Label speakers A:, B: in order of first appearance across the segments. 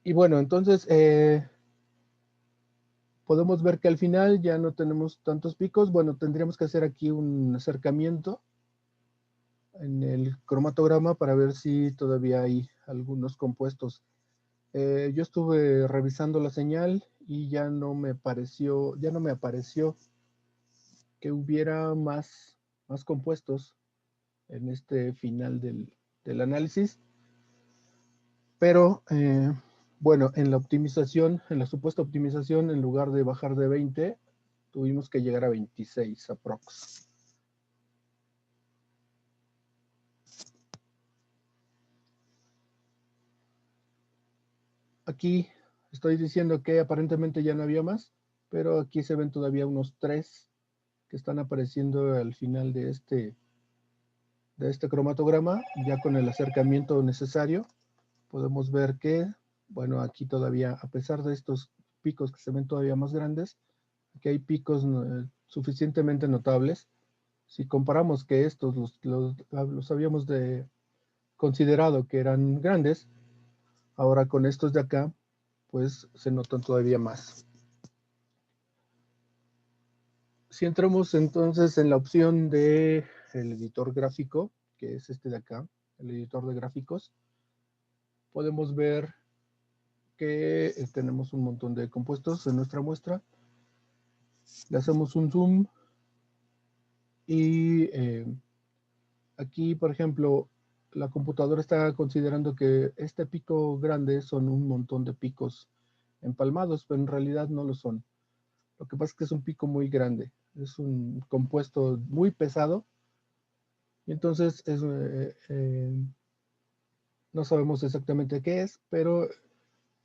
A: Y bueno, entonces podemos ver que al final ya no tenemos tantos picos. Bueno, tendríamos que hacer aquí un acercamiento en el cromatograma para ver si todavía hay algunos compuestos. Yo estuve revisando la señal y ya no me apareció que hubiera más compuestos en este final del análisis, pero bueno, en la optimización, en la supuesta optimización, en lugar de bajar de 20, tuvimos que llegar a 26 aprox. Aquí estoy diciendo que aparentemente ya no había más, pero aquí se ven todavía unos 3 que están apareciendo al final de este cromatograma, ya con el acercamiento necesario. Podemos ver que, bueno, aquí todavía, a pesar de estos picos que se ven todavía más grandes, aquí hay picos suficientemente notables. Si comparamos que estos los habíamos considerado que eran grandes, ahora con estos de acá, pues se notan todavía más. Si entramos entonces en la opción de el editor gráfico, que es este de acá, el editor de gráficos, podemos ver que tenemos un montón de compuestos en nuestra muestra. Le hacemos un zoom y aquí, por ejemplo, la computadora está considerando que este pico grande son un montón de picos empalmados, pero en realidad no lo son. Lo que pasa es que es un pico muy grande, es un compuesto muy pesado y entonces no sabemos exactamente qué es, pero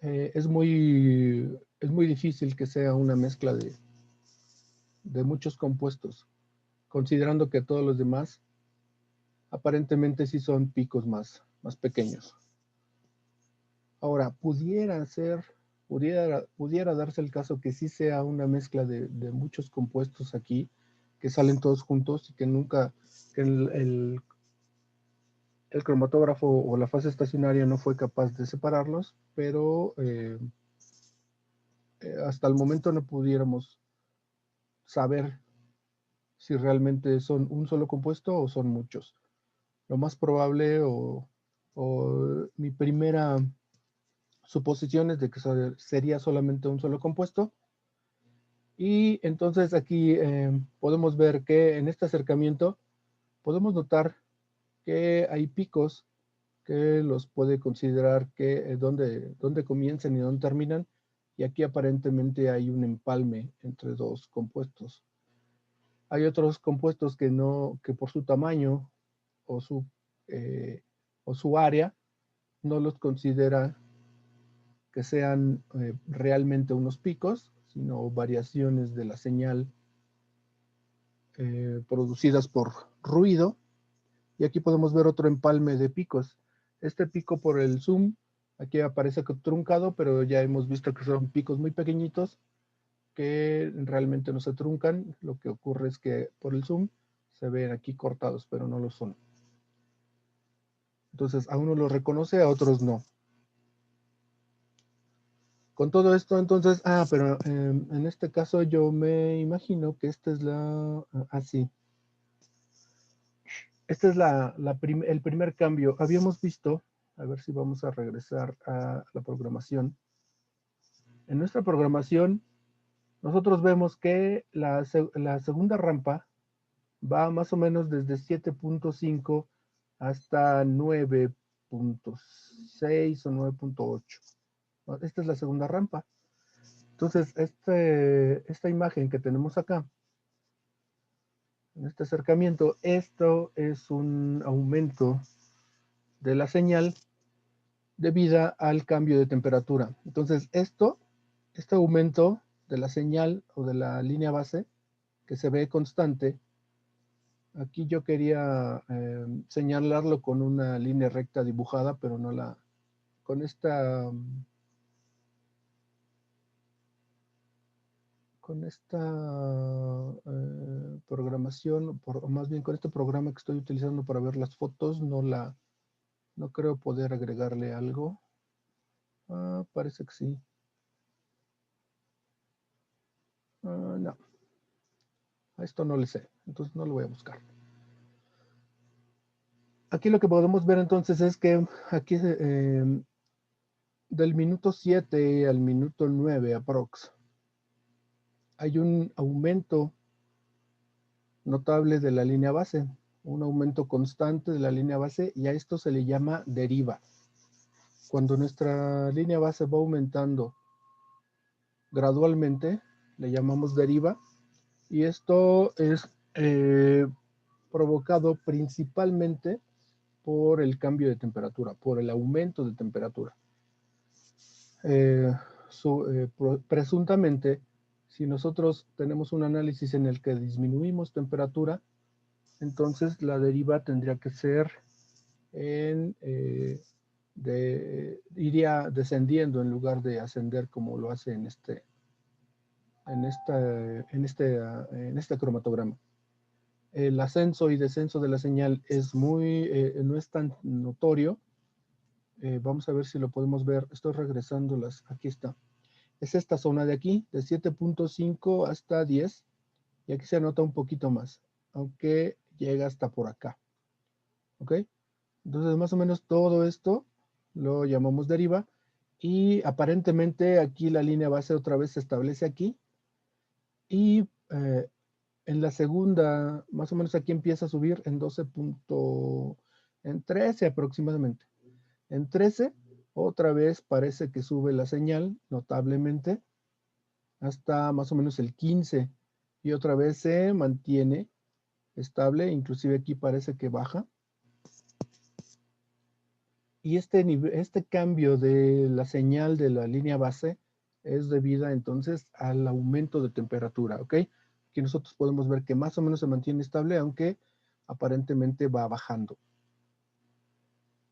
A: es muy difícil que sea una mezcla de muchos compuestos, considerando que todos los demás aparentemente sí son picos más pequeños. Ahora, pudiera darse el caso que sí sea una mezcla de muchos compuestos aquí, que salen todos juntos y que nunca, que el cromatógrafo o la fase estacionaria no fue capaz de separarlos, pero hasta el momento no pudiéramos saber si realmente son un solo compuesto o son muchos. Lo más probable o mi primera suposición es de que sería solamente un solo compuesto. Y entonces aquí podemos ver que en este acercamiento podemos notar que hay picos que los puede considerar que dónde comienzan y dónde terminan. Y aquí aparentemente hay un empalme entre dos compuestos. Hay otros compuestos que no, que por su tamaño o eh, o su área no los considera que sean realmente unos picos, sino variaciones de la señal producidas por ruido. Y aquí podemos ver otro empalme de picos. Este pico por el zoom, aquí aparece truncado, pero ya hemos visto que son picos muy pequeñitos que realmente no se truncan. Lo que ocurre es que por el zoom se ven aquí cortados, pero no lo son. Entonces, a uno lo reconoce, a otros no. Con todo esto, entonces, pero en este caso yo me imagino que esta es sí. Este es el primer cambio. Habíamos visto, a ver si vamos a regresar a la programación. En nuestra programación, nosotros vemos que la segunda rampa va más o menos desde 7.5 hasta 9.6 o 9.8. Esta es la segunda rampa. Entonces, esta imagen que tenemos acá, en este acercamiento, esto es un aumento de la señal debido al cambio de temperatura. Entonces, este aumento de la señal o de la línea base, que se ve constante, aquí yo quería señalarlo con una línea recta dibujada, pero no con esta, programación, o más bien con este programa que estoy utilizando para ver las fotos, no creo poder agregarle algo. Parece que sí. No. A esto no le sé, entonces no lo voy a buscar. Aquí lo que podemos ver entonces es que aquí del minuto 7 al minuto 9 aprox, hay un aumento notable de la línea base, un aumento constante de la línea base, y a esto se le llama deriva. Cuando nuestra línea base va aumentando gradualmente, le llamamos deriva, y esto es provocado principalmente por el cambio de temperatura, por el aumento de temperatura. Presuntamente, si nosotros tenemos un análisis en el que disminuimos temperatura, entonces la deriva tendría que ser iría descendiendo en lugar de ascender como lo hace en este cromatograma. El ascenso y descenso de la señal no es tan notorio. Vamos a ver si lo podemos ver. Estoy regresando aquí está. Es esta zona de aquí, de 7.5 hasta 10, y aquí se nota un poquito más, aunque llega hasta por acá. ¿Ok? Entonces, más o menos todo esto lo llamamos deriva, y aparentemente aquí la línea base otra vez se establece aquí, y en la segunda, más o menos aquí empieza a subir en 12. En 13 aproximadamente. En 13, otra vez parece que sube la señal notablemente hasta más o menos el 15, y otra vez se mantiene estable, inclusive aquí parece que baja. Y este cambio de la señal de la línea base es debido entonces al aumento de temperatura, ¿ok? Aquí nosotros podemos ver que más o menos se mantiene estable, aunque aparentemente va bajando.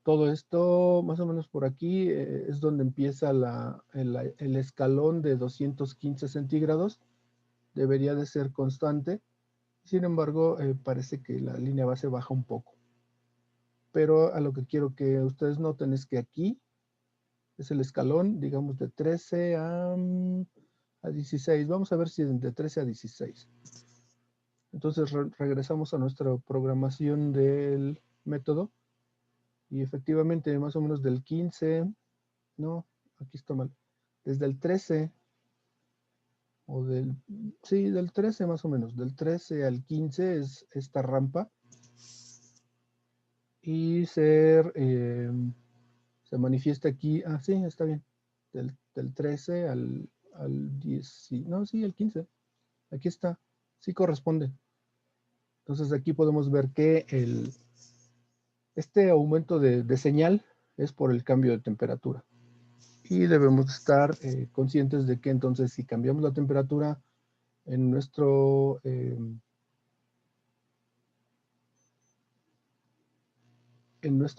A: Todo esto, más o menos por aquí, es donde empieza el escalón de 215 centígrados. Debería de ser constante. Sin embargo, parece que la línea base baja un poco. Pero a lo que quiero que ustedes noten es que aquí es el escalón, digamos, de 13 a 16. Vamos a ver si de 13 a 16. Entonces regresamos a nuestra programación del método. Y efectivamente, más o menos del 15, no, aquí está mal. Desde el 13, sí, del 13 más o menos, del 13 al 15 es esta rampa. Y se manifiesta aquí, sí, está bien, del 13 al 10, no, sí, el 15, aquí está, sí corresponde. Entonces aquí podemos ver que este aumento de señal es por el cambio de temperatura. Y debemos estar conscientes de que entonces si cambiamos la temperatura en nuestro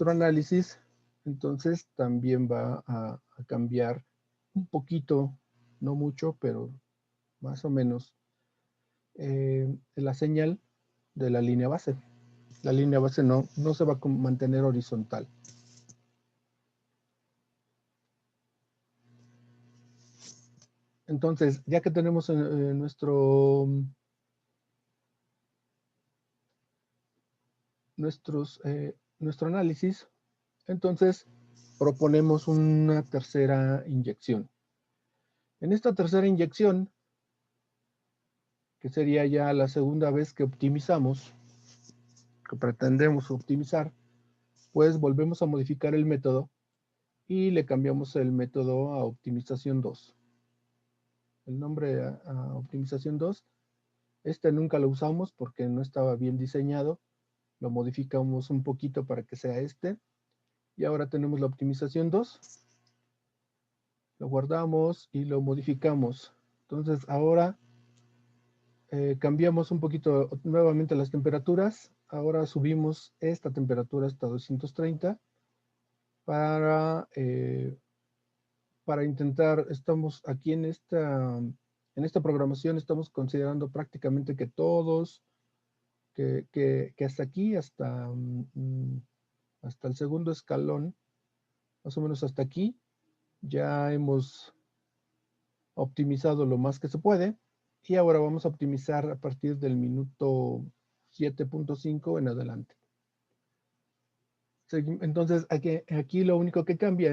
A: análisis, entonces también va a cambiar un poquito, no mucho, pero más o menos, la señal de la línea base. La línea base no se va a mantener horizontal. Entonces, ya que tenemos nuestro análisis, entonces proponemos una tercera inyección. En esta tercera inyección, que sería ya la segunda vez que optimizamos, que pretendemos optimizar, pues volvemos a modificar el método y le cambiamos el método a optimización 2. El nombre a optimización 2, este nunca lo usamos porque no estaba bien diseñado, lo modificamos un poquito para que sea este, y ahora tenemos la optimización 2, lo guardamos y lo modificamos. Entonces ahora cambiamos un poquito nuevamente las temperaturas. Ahora subimos esta temperatura hasta 230 para intentar, estamos aquí en esta programación, estamos considerando prácticamente que todos, que hasta aquí, hasta el segundo escalón, más o menos hasta aquí, Ya hemos optimizado lo más que se puede y ahora vamos a optimizar a partir del minuto 7.5 en adelante. Entonces, aquí lo único que cambia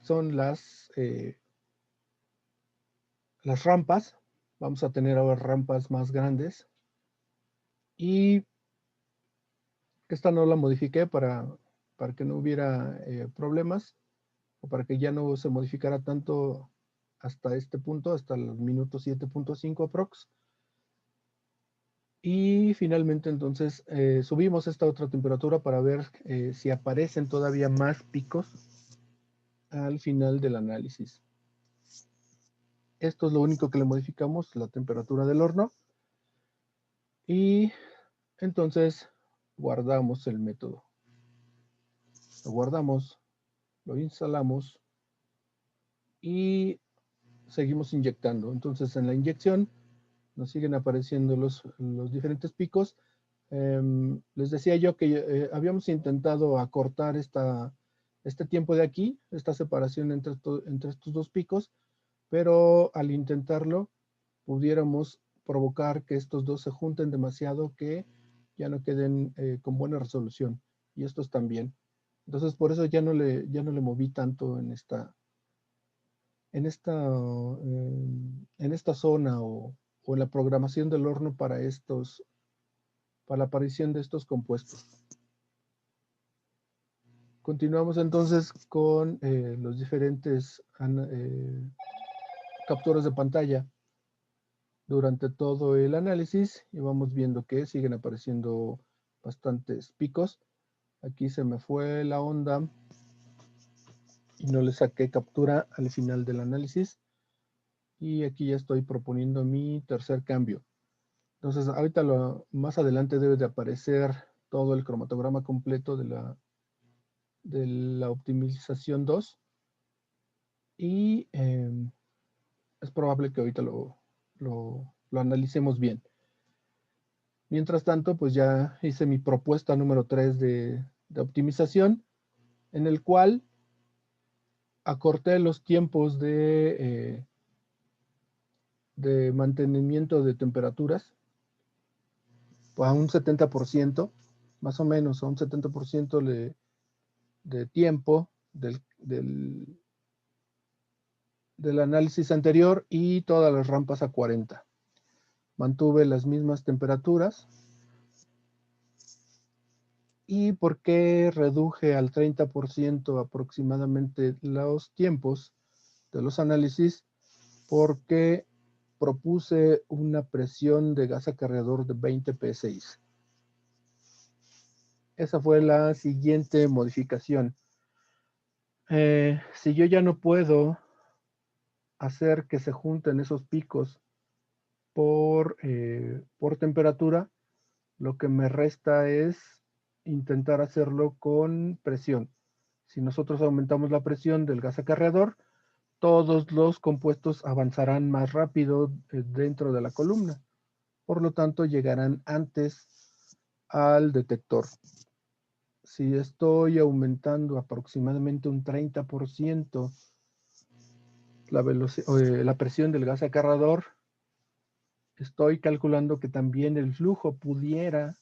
A: son las rampas. Vamos a tener ahora rampas más grandes. Y esta no la modifiqué para que no hubiera problemas o para que ya no se modificara tanto hasta este punto, hasta el minuto 7.5 aprox. Y finalmente entonces subimos esta otra temperatura para ver si aparecen todavía más picos al final del análisis. Esto es lo único que le modificamos, la temperatura del horno. Y entonces guardamos el método. Lo guardamos, lo instalamos y seguimos inyectando. Entonces en la inyección nos siguen apareciendo los diferentes picos. Les decía yo que habíamos intentado acortar este tiempo de aquí, esta separación entre estos dos picos, pero al intentarlo pudiéramos provocar que estos dos se junten demasiado, que ya no queden con buena resolución, y estos también. Entonces por eso ya no le moví tanto en esta zona o en la programación del horno para la aparición de estos compuestos. Continuamos entonces con los diferentes capturas de pantalla durante todo el análisis y vamos viendo que siguen apareciendo bastantes picos. Aquí se me fue la onda y no le saqué captura al final del análisis. Y aquí ya estoy proponiendo mi tercer cambio. Entonces, ahorita más adelante debe de aparecer todo el cromatograma completo de la optimización 2. Y es probable que ahorita lo analicemos bien. Mientras tanto, pues ya hice mi propuesta número 3 de optimización, en el cual acorté los tiempos de mantenimiento de temperaturas a un 70%, más o menos a un 70% de tiempo del análisis anterior, y todas las rampas a 40. Mantuve las mismas temperaturas. ¿Y por qué reduje al 30% aproximadamente los tiempos de los análisis? Porque propuse una presión de gas acarreador de 20 psi. Esa fue la siguiente modificación. Si yo ya no puedo hacer que se junten esos picos por temperatura, lo que me resta es intentar hacerlo con presión. Si nosotros aumentamos la presión del gas acarreador, todos los compuestos avanzarán más rápido dentro de la columna. Por lo tanto, llegarán antes al detector. Si estoy aumentando aproximadamente un 30% la presión del gas acarreador, estoy calculando que también el flujo pudiera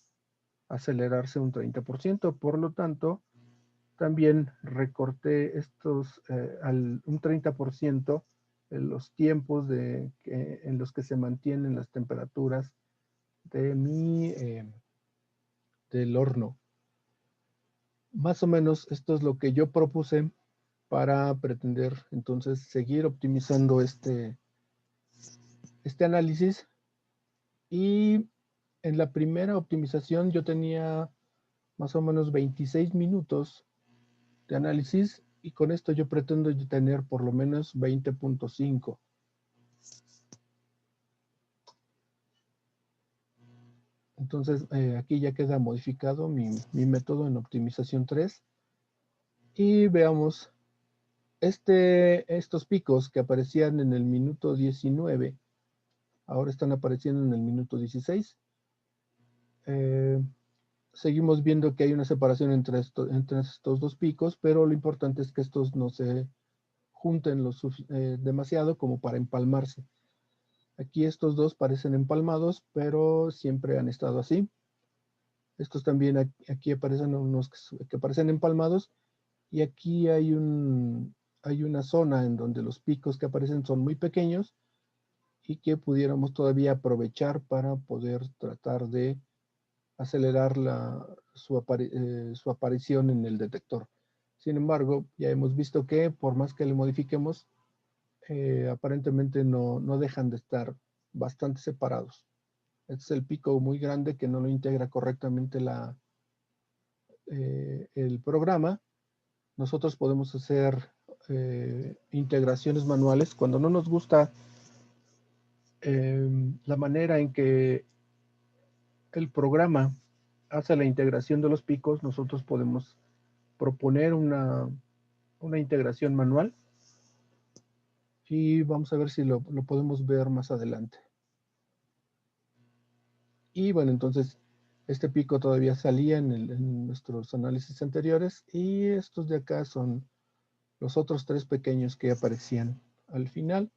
A: acelerarse un 30%. Por lo tanto, también recorté un 30% en los tiempos en los que se mantienen las temperaturas del horno. Más o menos esto es lo que yo propuse para pretender entonces seguir optimizando este análisis. Y en la primera optimización yo tenía más o menos 26 minutos de análisis, y con esto yo pretendo tener por lo menos 20.5. Entonces aquí ya queda modificado mi método en optimización 3. Y veamos estos picos que aparecían en el minuto 19, ahora están apareciendo en el minuto 16. Seguimos viendo que hay una separación entre estos dos picos, pero lo importante es que estos no se junten demasiado como para empalmarse. Aquí estos dos parecen empalmados, pero siempre han estado así. Estos también aquí aparecen unos que parecen empalmados, y aquí hay una zona en donde los picos que aparecen son muy pequeños y que pudiéramos todavía aprovechar para poder tratar de acelerar su aparición en el detector. Sin embargo, ya hemos visto que por más que le modifiquemos, aparentemente no dejan de estar bastante separados. Este es el pico muy grande que no lo integra correctamente el programa. Nosotros podemos hacer integraciones manuales. Cuando no nos gusta la manera en que el programa hace la integración de los picos, nosotros podemos proponer una integración manual, y vamos a ver si lo podemos ver más adelante. Y bueno, entonces este pico todavía salía en nuestros análisis anteriores, y estos de acá son los otros tres pequeños que aparecían al final.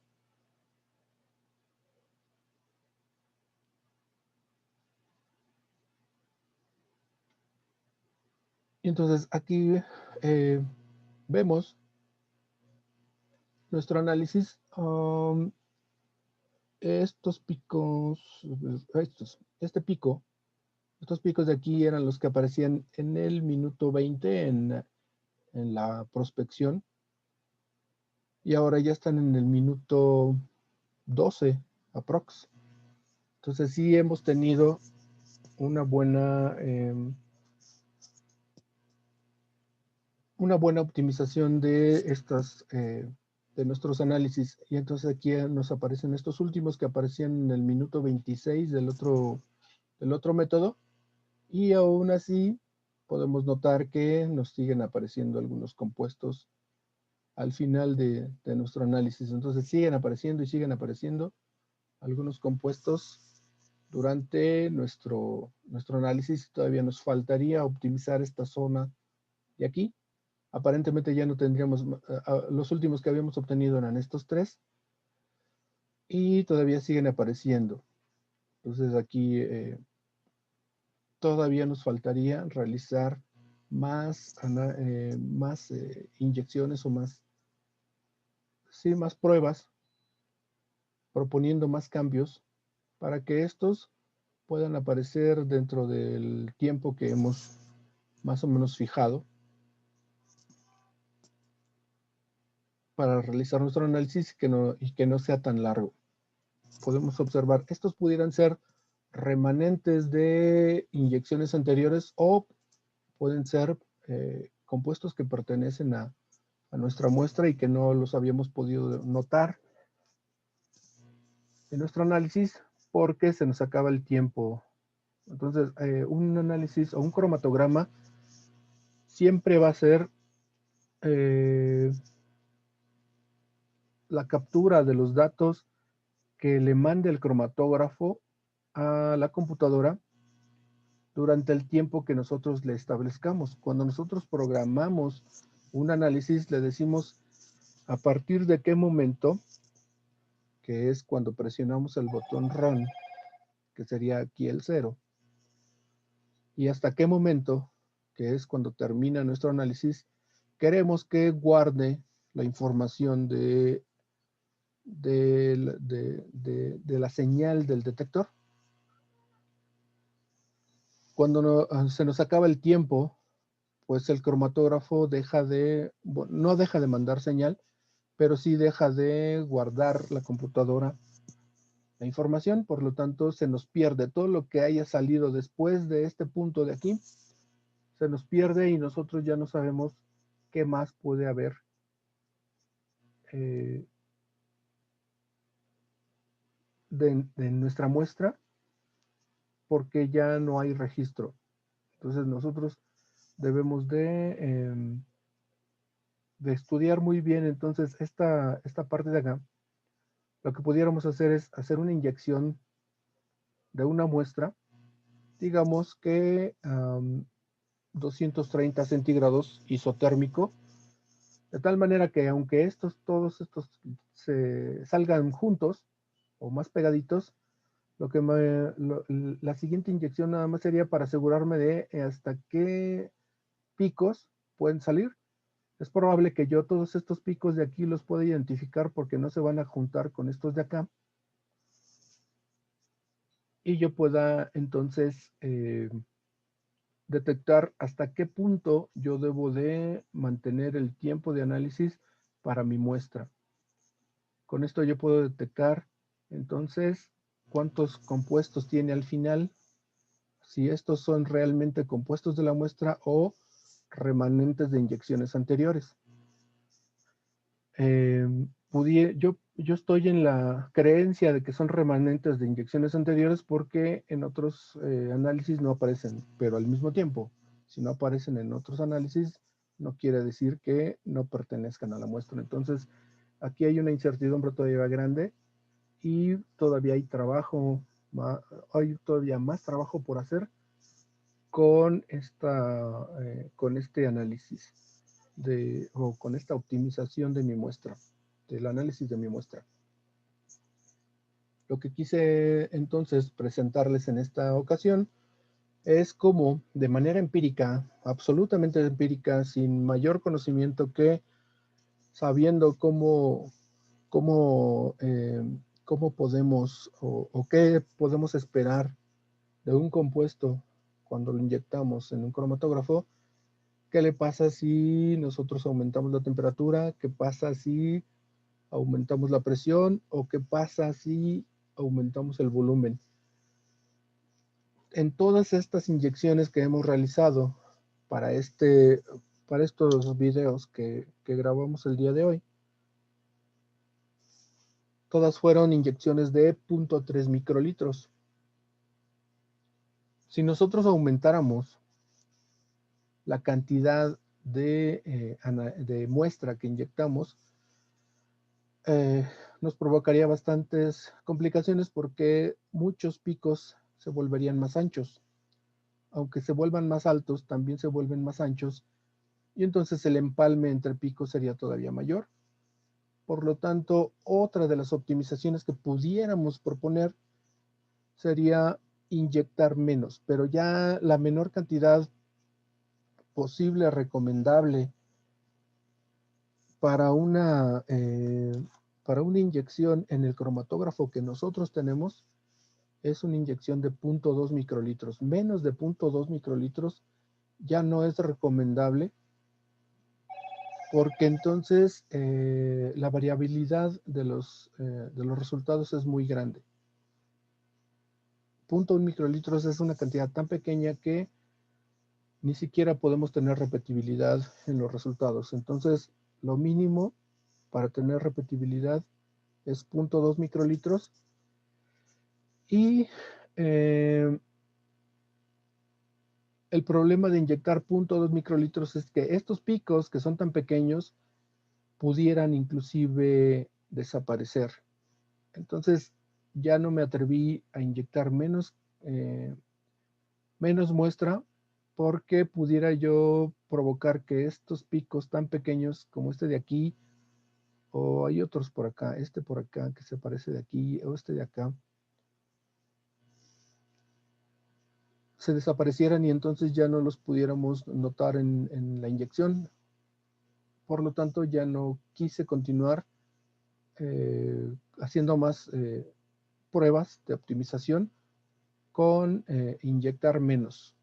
A: Y entonces aquí vemos nuestro análisis. Estos picos, estos picos de aquí eran los que aparecían en el minuto 20 en la prospección, y ahora ya están en el minuto 12 aprox. Entonces sí hemos tenido una buena optimización de de nuestros análisis. Y entonces aquí nos aparecen estos últimos que aparecían en el minuto 26 del otro método, y aún así podemos notar que nos siguen apareciendo algunos compuestos al final de nuestro análisis. Entonces siguen apareciendo y siguen apareciendo algunos compuestos durante nuestro análisis. Todavía nos faltaría optimizar esta zona de aquí. Aparentemente ya no tendríamos, los últimos que habíamos obtenido eran estos tres, y todavía siguen apareciendo. Entonces aquí todavía nos faltaría realizar más inyecciones, o más pruebas, proponiendo más cambios para que estos puedan aparecer dentro del tiempo que hemos más o menos fijado para realizar nuestro análisis, y que no sea tan largo. Podemos observar, estos pudieran ser remanentes de inyecciones anteriores, o pueden ser compuestos que pertenecen a nuestra muestra y que no los habíamos podido notar en nuestro análisis porque se nos acaba el tiempo. Entonces, un análisis o un cromatograma siempre va a ser la captura de los datos que le mande el cromatógrafo a la computadora durante el tiempo que nosotros le establezcamos. Cuando nosotros programamos un análisis, le decimos a partir de qué momento, que es cuando presionamos el botón Run, que sería aquí el 0, y hasta qué momento, que es cuando termina nuestro análisis, queremos que guarde la información de la señal del detector. Cuando se nos acaba el tiempo, pues el cromatógrafo no deja de mandar señal, pero sí deja de guardar la computadora la información. Por lo tanto, se nos pierde todo lo que haya salido después de este punto de aquí. Se nos pierde y nosotros ya no sabemos qué más puede haber de nuestra muestra, porque ya no hay registro. Entonces nosotros debemos de estudiar muy bien entonces esta parte de acá. Lo que pudiéramos hacer es hacer una inyección de una muestra, digamos que 230 centígrados isotérmico, De tal manera que aunque todos estos se salgan juntos o más pegaditos, la siguiente inyección nada más sería para asegurarme de hasta qué picos pueden salir. Es probable que yo todos estos picos de aquí los pueda identificar porque no se van a juntar con estos de acá. Y yo pueda entonces detectar hasta qué punto yo debo de mantener el tiempo de análisis para mi muestra. Con esto yo puedo detectar entonces cuántos compuestos tiene al final, si estos son realmente compuestos de la muestra o remanentes de inyecciones anteriores. Yo estoy en la creencia de que son remanentes de inyecciones anteriores porque en otros análisis no aparecen, pero al mismo tiempo, si no aparecen en otros análisis, no quiere decir que no pertenezcan a la muestra. Entonces, aquí hay una incertidumbre todavía grande y todavía hay todavía más trabajo por hacer con este análisis o con esta optimización de mi muestra, del análisis de mi muestra. Lo que quise entonces presentarles en esta ocasión es cómo de manera empírica, absolutamente empírica, sin mayor conocimiento que sabiendo cómo, cómo podemos o qué podemos esperar de un compuesto cuando lo inyectamos en un cromatógrafo. ¿Qué le pasa si nosotros aumentamos la temperatura? ¿Qué pasa si aumentamos la presión? ¿O qué pasa si aumentamos el volumen? En todas estas inyecciones que hemos realizado para, para estos videos que grabamos el día de hoy, todas fueron inyecciones de 0.3 microlitros. Si nosotros aumentáramos la cantidad de muestra que inyectamos, eh, nos provocaría bastantes complicaciones porque muchos picos se volverían más anchos. Aunque se vuelvan más altos, también se vuelven más anchos y entonces el empalme entre picos sería todavía mayor. Por lo tanto, otra de las optimizaciones que pudiéramos proponer sería inyectar menos, pero ya la menor cantidad posible, recomendable para para una inyección en el cromatógrafo que nosotros tenemos es una inyección de 0.2 microlitros. Menos de 0.2 microlitros ya no es recomendable porque entonces la variabilidad de los resultados es muy grande. 0.1 microlitros es una cantidad tan pequeña que ni siquiera podemos tener repetibilidad en los resultados. Entonces, lo mínimo para tener repetibilidad es 0.2 microlitros y el problema de inyectar 0.2 microlitros es que estos picos que son tan pequeños pudieran inclusive desaparecer. Entonces ya no me atreví a inyectar menos muestra porque pudiera yo provocar que estos picos tan pequeños como este de aquí, o hay otros por acá, este por acá que se parece de aquí, o este de acá, se desaparecieran y entonces ya no los pudiéramos notar en la inyección. Por lo tanto, ya no quise continuar haciendo más pruebas de optimización con inyectar menos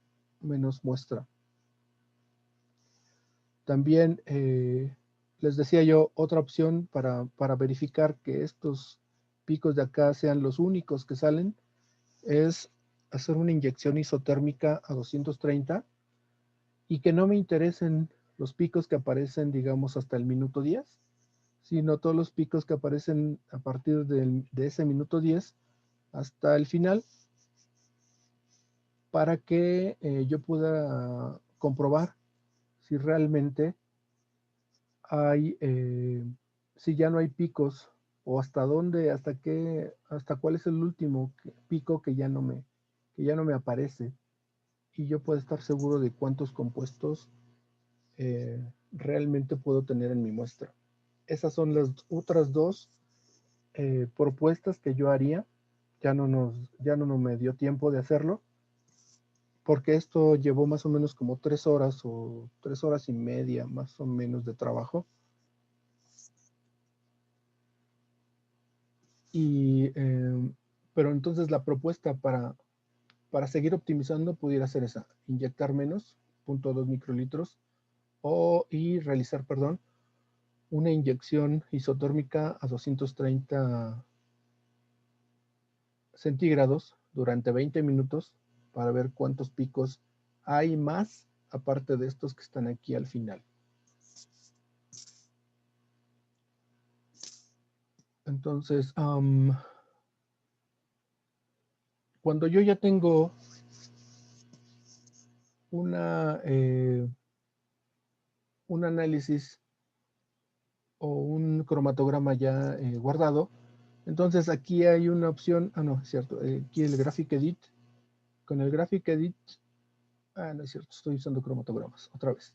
A: muestra. También les decía yo, otra opción para verificar que estos picos de acá sean los únicos que salen es hacer una inyección isotérmica a 230 y que no me interesen los picos que aparecen, digamos, hasta el minuto 10, sino todos los picos que aparecen a partir de ese minuto 10 hasta el final, para que yo pueda comprobar si realmente hay, si ya no hay picos o hasta dónde, hasta cuál es el último pico que ya no me aparece y yo puedo estar seguro de cuántos compuestos realmente puedo tener en mi muestra. Esas son las otras dos propuestas que yo haría. Ya no me dio tiempo de hacerlo, porque esto llevó más o menos como 3 horas o 3 horas y media más o menos de trabajo. Pero entonces la propuesta para seguir optimizando pudiera ser esa: inyectar menos, 0.2 microlitros, y realizar, perdón, una inyección isotérmica a 230 centígrados durante 20 minutos para ver cuántos picos hay más, aparte de estos que están aquí al final. Entonces, cuando yo ya tengo un análisis o un cromatograma ya guardado, entonces aquí hay una opción, no, es cierto, aquí el Graphic Edit. Con el Graphic Edit, no es cierto, estoy usando cromatogramas, otra vez.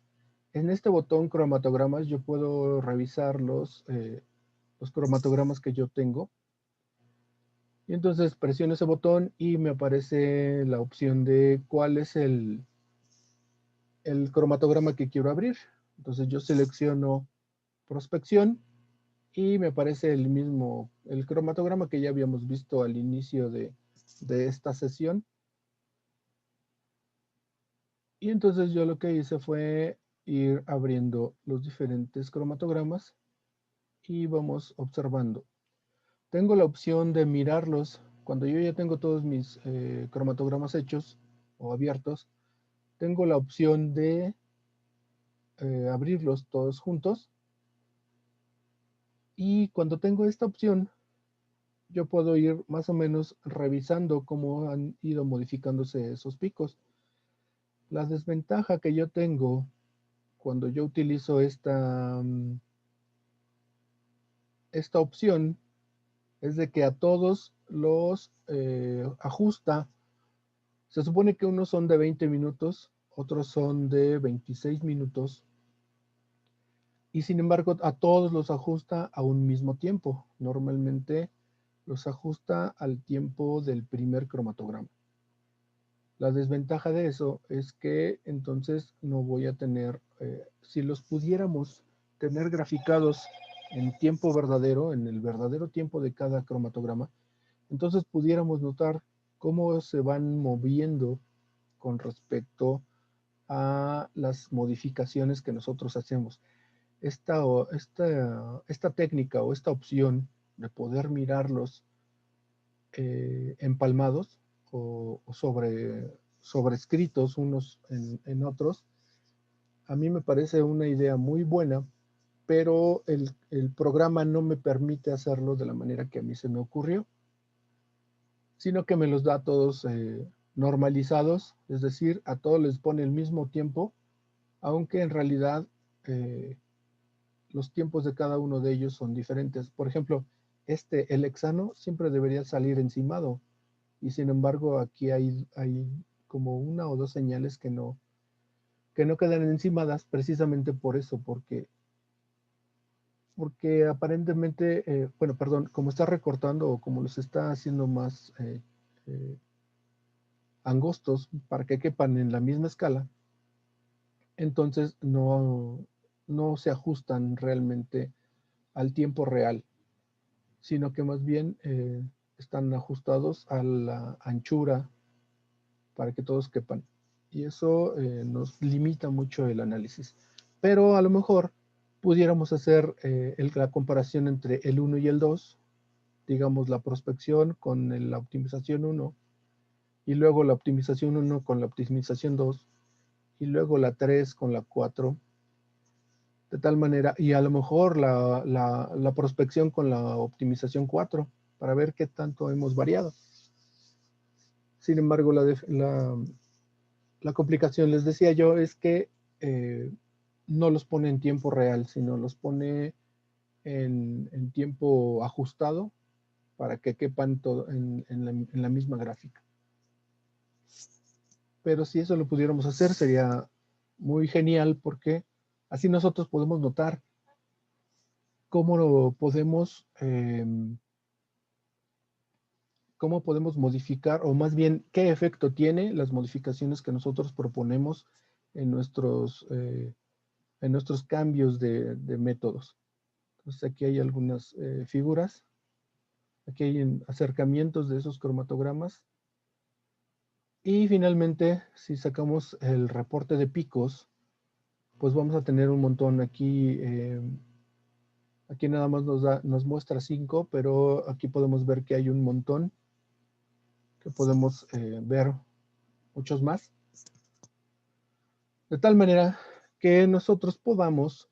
A: En este botón cromatogramas yo puedo revisar los cromatogramas que yo tengo. Y entonces presiono ese botón y me aparece la opción de cuál es el cromatograma que quiero abrir. Entonces yo selecciono prospección y me aparece el cromatograma que ya habíamos visto al inicio de esta sesión. Y entonces yo lo que hice fue ir abriendo los diferentes cromatogramas y vamos observando. Tengo la opción de mirarlos. Cuando yo ya tengo todos mis cromatogramas hechos o abiertos, tengo la opción de abrirlos todos juntos. Y cuando tengo esta opción, yo puedo ir más o menos revisando cómo han ido modificándose esos picos. La desventaja que yo tengo cuando yo utilizo esta opción es de que a todos los ajusta. Se supone que unos son de 20 minutos, otros son de 26 minutos, y sin embargo a todos los ajusta a un mismo tiempo. Normalmente los ajusta al tiempo del primer cromatograma. La desventaja de eso es que entonces no voy a tener, si los pudiéramos tener graficados en tiempo verdadero, en el verdadero tiempo de cada cromatograma, entonces pudiéramos notar cómo se van moviendo con respecto a las modificaciones que nosotros hacemos. Esta técnica o esta opción de poder mirarlos empalmados o sobrescritos unos en otros, a mí me parece una idea muy buena, pero el programa no me permite hacerlo de la manera que a mí se me ocurrió, sino que me los da a todos normalizados, es decir, a todos les pone el mismo tiempo, aunque en realidad los tiempos de cada uno de ellos son diferentes. Por ejemplo, el hexano siempre debería salir encimado, y sin embargo aquí hay como una o dos señales que no quedan encimadas precisamente por eso, porque aparentemente, bueno, perdón, como está recortando o como los está haciendo más angostos para que quepan en la misma escala, entonces no se ajustan realmente al tiempo real, sino que más bien están ajustados a la anchura para que todos quepan. Y eso nos limita mucho el análisis. Pero a lo mejor pudiéramos hacer la comparación entre el 1 y el 2, digamos la prospección con la optimización 1, y luego la optimización 1 con la optimización 2, y luego la 3 con la 4, de tal manera, y a lo mejor la prospección con la optimización 4, para ver qué tanto hemos variado. Sin embargo, la complicación, les decía yo, es que no los pone en tiempo real, sino los pone en tiempo ajustado para que quepan todo en la misma gráfica. Pero si eso lo pudiéramos hacer sería muy genial, porque Así nosotros podemos notar cómo podemos modificar, o más bien, qué efecto tiene las modificaciones que nosotros proponemos en nuestros cambios de métodos. Entonces aquí hay algunas figuras. Aquí hay acercamientos de esos cromatogramas. Y finalmente, si sacamos el reporte de picos, pues vamos a tener un montón aquí. Aquí nada más nos muestra 5, pero aquí podemos ver que hay un montón, que podemos ver muchos más. De tal manera que nosotros podamos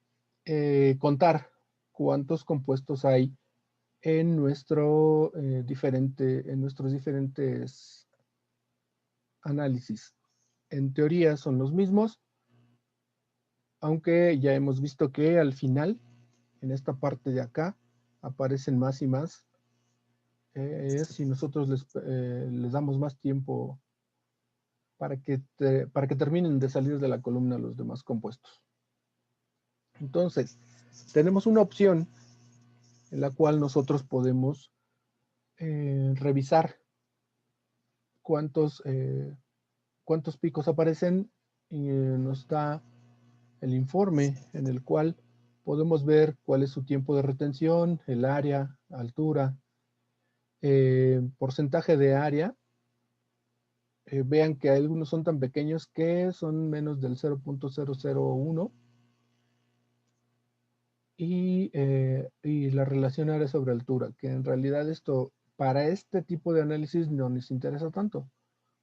A: contar cuántos compuestos hay en nuestros diferentes análisis. En teoría son los mismos, aunque ya hemos visto que al final, en esta parte de acá, aparecen más y más. Si nosotros les damos más tiempo para que terminen de salir de la columna los demás compuestos. Entonces, tenemos una opción en la cual nosotros podemos revisar cuántos picos aparecen, y nos da el informe en el cual podemos ver cuál es su tiempo de retención, el área, altura, porcentaje de área. Vean que algunos son tan pequeños que son menos del 0.001. Y la relación área sobre altura, que en realidad esto, para este tipo de análisis no nos interesa tanto.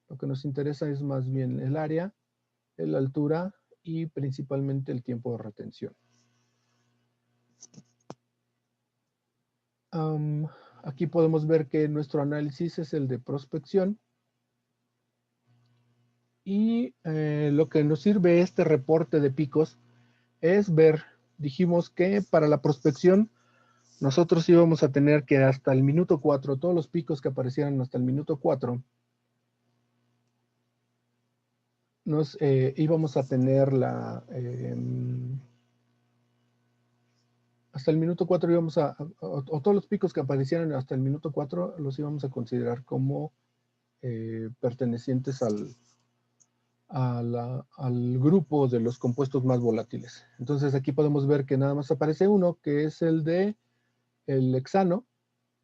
A: Lo que nos interesa es más bien el área, la altura y principalmente el tiempo de retención. Aquí podemos ver que nuestro análisis es el de prospección. Y lo que nos sirve este reporte de picos es ver, dijimos que para la prospección nosotros íbamos a tener que hasta el minuto 4, todos los picos que aparecieran hasta el minuto 4, nos íbamos a tener hasta el minuto 4 íbamos o todos los picos que aparecieran hasta el minuto 4 los íbamos a considerar como pertenecientes al grupo de los compuestos más volátiles. Entonces aquí podemos ver que nada más aparece uno, que es el de el hexano,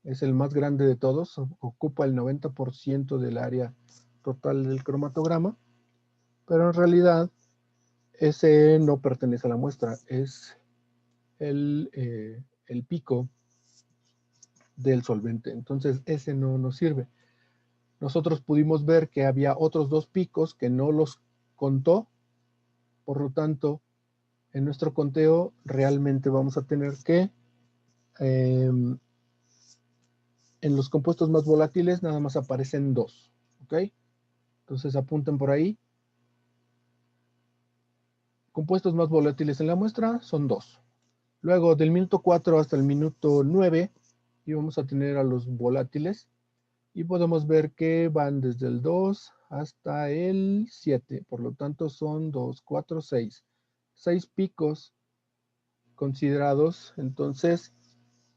A: es el más grande de todos, ocupa el 90% del área total del cromatograma, pero en realidad ese no pertenece a la muestra, es el pico del solvente. Entonces ese no nos sirve. Nosotros pudimos ver que había otros 2 picos que no los contó, por lo tanto, en nuestro conteo realmente vamos a tener que, en los compuestos más volátiles nada más aparecen 2, ¿ok? Entonces apunten por ahí. Compuestos más volátiles en la muestra son 2. Luego, del minuto 4 hasta el minuto 9, íbamos a tener a los volátiles. Y podemos ver que van desde el 2 hasta el 7. Por lo tanto, son 2, 4, 6. 6 picos considerados, entonces,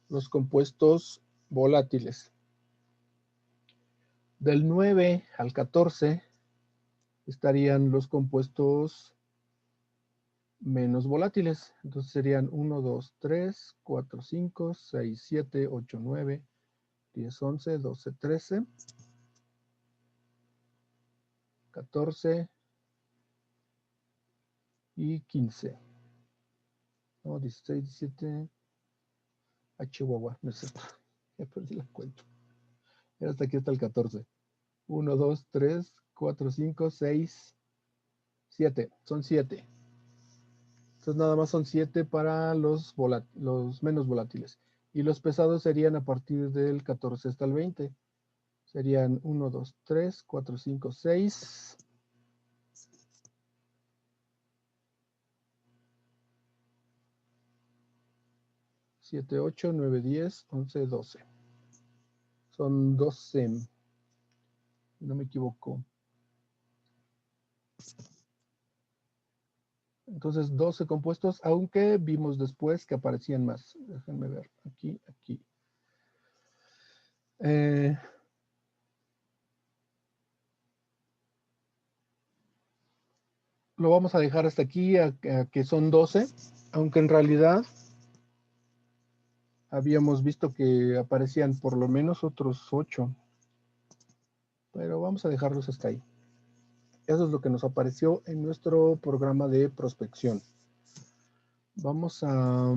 A: los compuestos volátiles. Del 9 al 14 estarían los compuestos menos volátiles. Entonces serían 1, 2, 3, 4, 5, 6, 7, 8, 9, 10, 11, 12, 13, 14 y 15. No, 16, 17. Chihuahua, no es cierto. Ya perdí la cuenta. Era hasta aquí, hasta el 14. 1, 2, 3, 4, 5, 6, 7. Son 7. Entonces nada más son 7 para los menos volátiles. Y los pesados serían a partir del 14 hasta el 20. Serían 1, 2, 3, 4, 5, 6. 7, 8, 9, 10, 11, 12. Son 12. No me equivoco. Entonces 12 compuestos, aunque vimos después que aparecían más. Déjenme ver, aquí. Lo vamos a dejar hasta aquí, a que son 12, aunque en realidad habíamos visto que aparecían por lo menos otros 8. Pero vamos a dejarlos hasta ahí. Eso es lo que nos apareció en nuestro programa de prospección. Vamos a